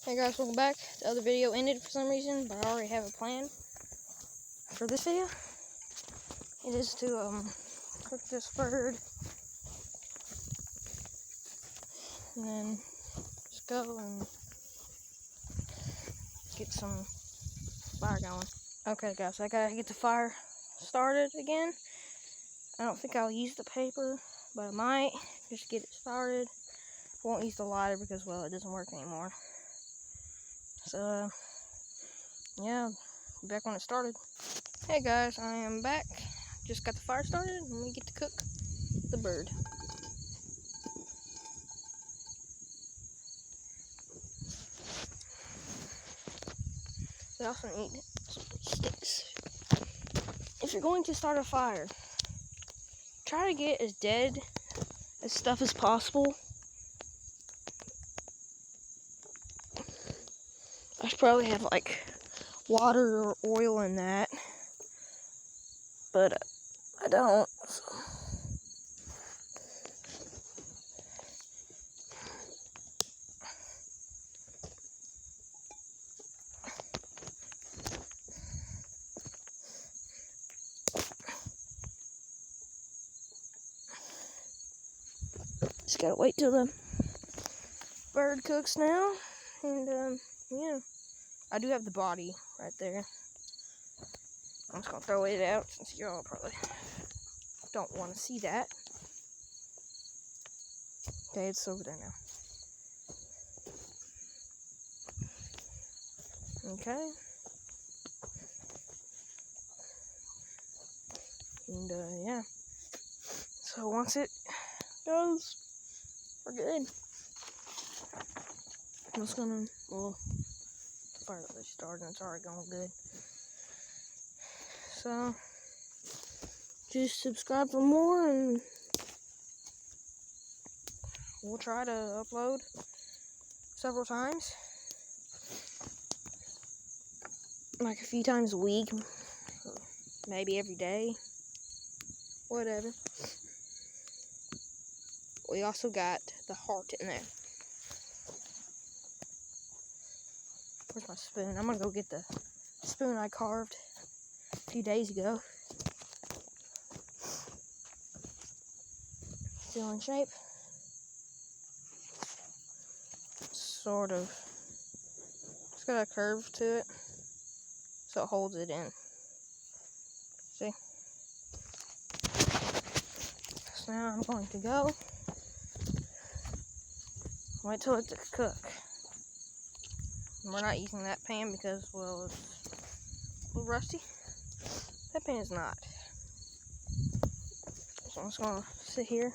Hey guys, welcome back. The other video ended for some reason, but I already have a plan for this video. It is to cook this bird and then just go and get some fire going. Okay guys, I gotta get the fire started again. I don't think I'll use the paper, but I might just get it started. I won't use the lighter because, well, it doesn't work anymore. So yeah, back when it started. Hey guys, I am back. Just got the fire started and we get to cook the bird. We also need some sticks. If you're going to start a fire, try to get as dead as stuff as possible. I should probably have like water or oil in that, but I don't. So. Just gotta wait till the bird cooks now, and yeah, I do have the body right there. I'm just gonna throw it out since y'all probably don't want to see that. Okay, it's over there now. Okay. And yeah. So once it goes, we're good. I'm just gonna, well, the fire already started and it's already going good. So, just subscribe for more and we'll try to upload several times. Like a few times a week, or maybe every day, whatever. We also got the heart in there. Where's my spoon? I'm gonna go get the spoon I carved a few days ago. Still in shape. Sort of. It's got a curve to it, so it holds it in. See? So now I'm going to go. Wait till it's cook. We're not using that pan because, well, it's a little rusty. That pan is not. So I'm just gonna sit here